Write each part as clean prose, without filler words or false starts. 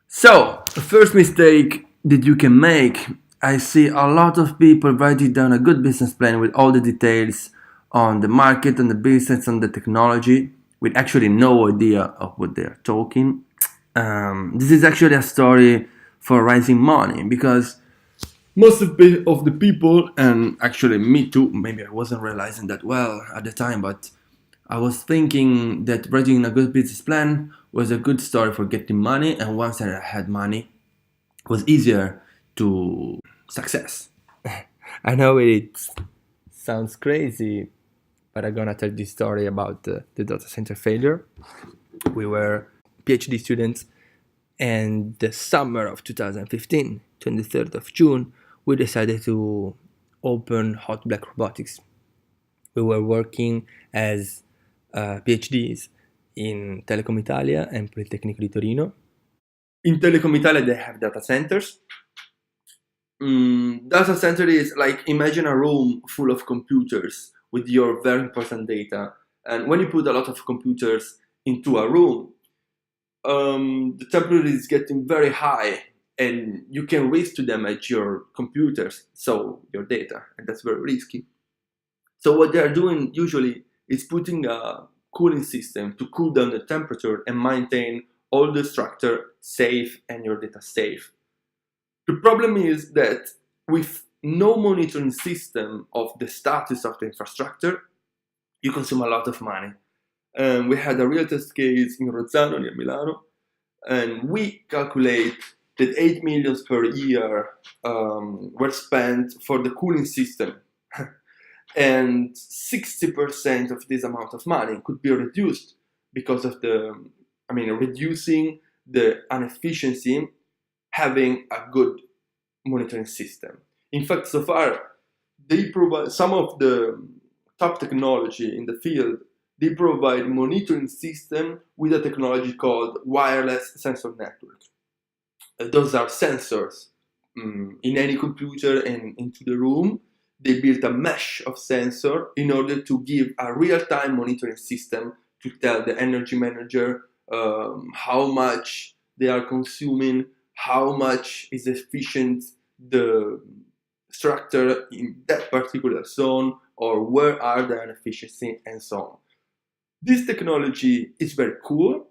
So, the first mistake that you can make, I see a lot of people writing down a good business plan with all the details on the market, on the business, on the technology, with actually no idea of what they're talking. This is actually a story for raising money because most of the people, and actually me too, maybe I wasn't realizing that well at the time, but I was thinking that writing a good business plan was a good story for getting money, and once I had money, it was easier to success. I know it sounds crazy, but I'm gonna tell this story about the data center failure. We were PhD students, and the summer of 2015, 23rd of June, we decided to open Hot Black Robotics. We were working as PhDs in Telecom Italia and Politecnico di Torino. In Telecom Italia, they have data centers. Data center is like, imagine a room full of computers with your very important data. And when you put a lot of computers into a room, the temperature is getting very high and you can risk to damage your computers, so your data, and that's very risky. So what they are doing usually is putting a cooling system to cool down the temperature and maintain all the structure safe and your data safe. The problem is that with no monitoring system of the status of the infrastructure, you consume a lot of money. We had a real test case in Rozzano near Milano, and we calculate that 8 million per year were spent for the cooling system. And 60% of this amount of money could be reduced because of reducing the inefficiency, having a good monitoring system. In fact, so far, they provide some of the top technology in the field. They provide monitoring system with a technology called wireless sensor network. Those are sensors in any computer and into the room. They built a mesh of sensor in order to give a real-time monitoring system to tell the energy manager how much they are consuming, how much is efficient the structure in that particular zone, or where are the inefficiency, and so on. This technology is very cool.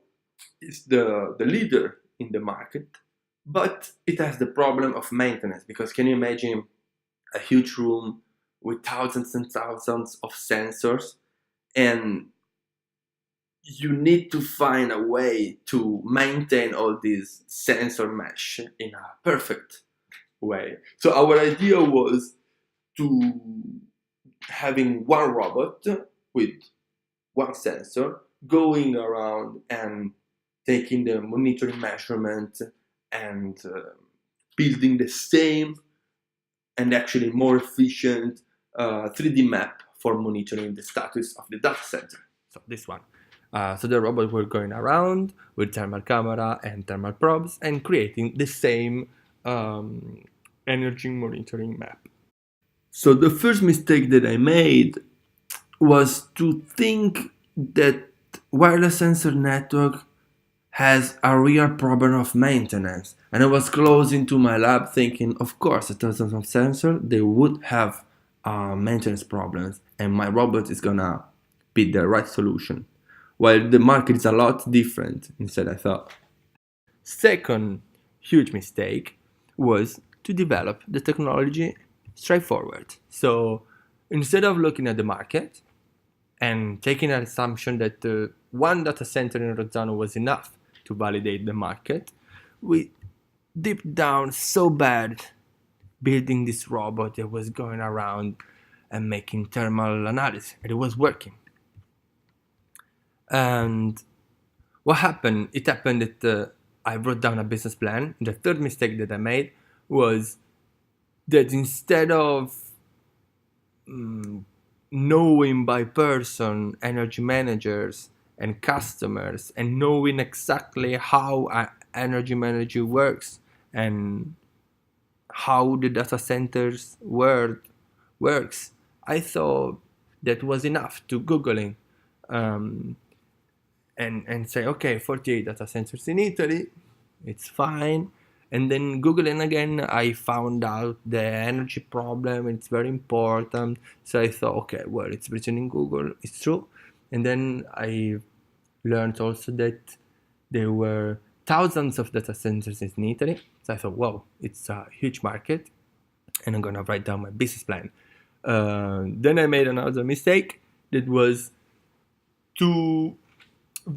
It's the leader in the market, but it has the problem of maintenance, because can you imagine a huge room with thousands and thousands of sensors, and you need to find a way to maintain all these sensor mesh in a perfect way. So our idea was to having one robot with one sensor going around and taking the monitoring measurement and building the same and actually more efficient 3D map for monitoring the status of the data center. So this one. So the robot were going around with thermal camera and thermal probes and creating the same energy monitoring map. So the first mistake that I made was to think that wireless sensor network has a real problem of maintenance. And I was close into my lab thinking, of course, a thousand of sensor, they would have maintenance problems, and my robot is gonna be the right solution. While the market is a lot different, instead I thought. Second huge mistake was to develop the technology straightforward. So instead of looking at the market and taking an assumption that one data center in Rozzano was enough to validate the market, we dipped down so bad building this robot that was going around and making thermal analysis, and it was working. And what happened? It happened that I wrote down a business plan. The third mistake that I made was that instead of knowing by person energy managers and customers and knowing exactly how an energy manager works and how the data centers works, I thought that was enough to Googling and say, okay, 48 data centers in Italy, it's fine. And then Googling again, I found out the energy problem, it's very important. So I thought, okay, well, it's written in Google, it's true. And then I learned also that there were thousands of data centers in Italy. So I thought, wow, it's a huge market, and I'm gonna write down my business plan. Then I made another mistake, that was to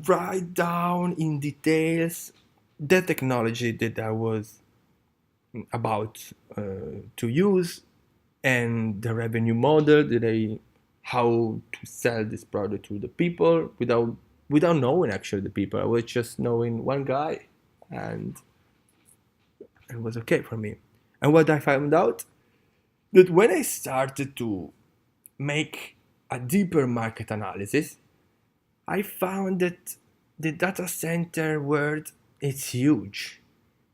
write down in details the technology that I was about to use, and the revenue model that how to sell this product to the people without knowing actually the people. I was just knowing one guy, and it was okay for me. And what I found out, that when I started to make a deeper market analysis, I found that the data center world is huge.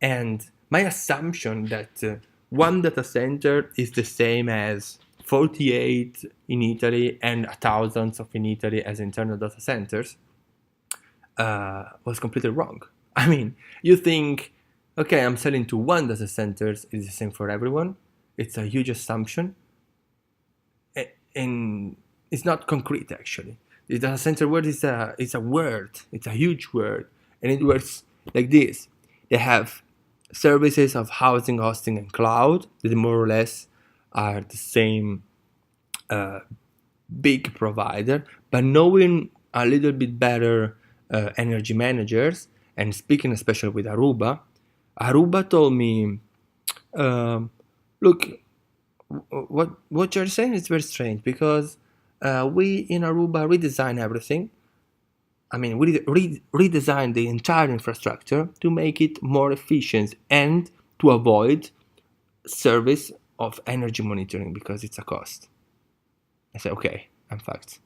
And my assumption that one data center is the same as 48 in Italy and thousands of in Italy as internal data centers was completely wrong. I mean, you think, okay, I'm selling to one data center, it's the same for everyone. It's a huge assumption, and it's not concrete actually. The data center word is a word. It's a huge word, and it works like this. They have services of housing, hosting, and cloud that more or less are the same big provider. But knowing a little bit better energy managers, and speaking especially with Aruba, Aruba told me, look, what you're saying is very strange, because we in Aruba redesign everything. I mean, we redesign the entire infrastructure to make it more efficient and to avoid service of energy monitoring because it's a cost. I said, okay, I'm fucked.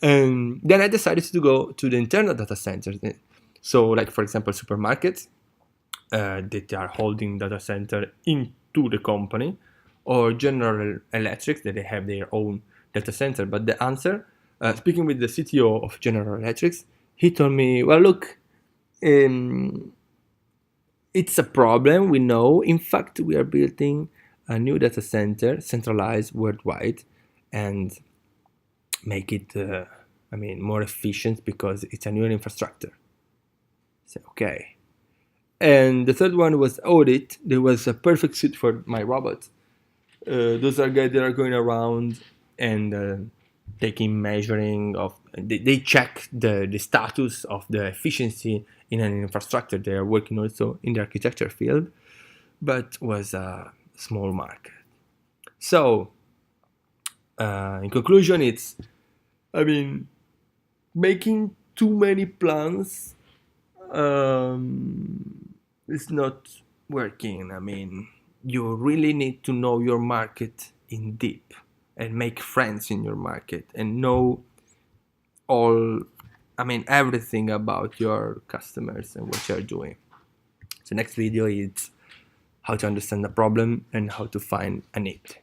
And then I decided to go to the internal data centers. So, like for example, supermarkets that are holding data center into the company, or General Electric that they have their own data center. But the answer, speaking with the CTO of General Electric, he told me, well, look, it's a problem, we know. In fact, we are building a new data center, centralized worldwide, and make it, more efficient because it's a new infrastructure. So, okay. And the third one was audit. There was a perfect suit for my robot. Those are guys that are going around and taking measuring of. They check the status of the efficiency in an infrastructure. They are working also in the architecture field, but was a small market. So, in conclusion, making too many plans is not working. You really need to know your market in deep and make friends in your market and know everything about your customers and what you're doing. So next video is how to understand the problem and how to find a need.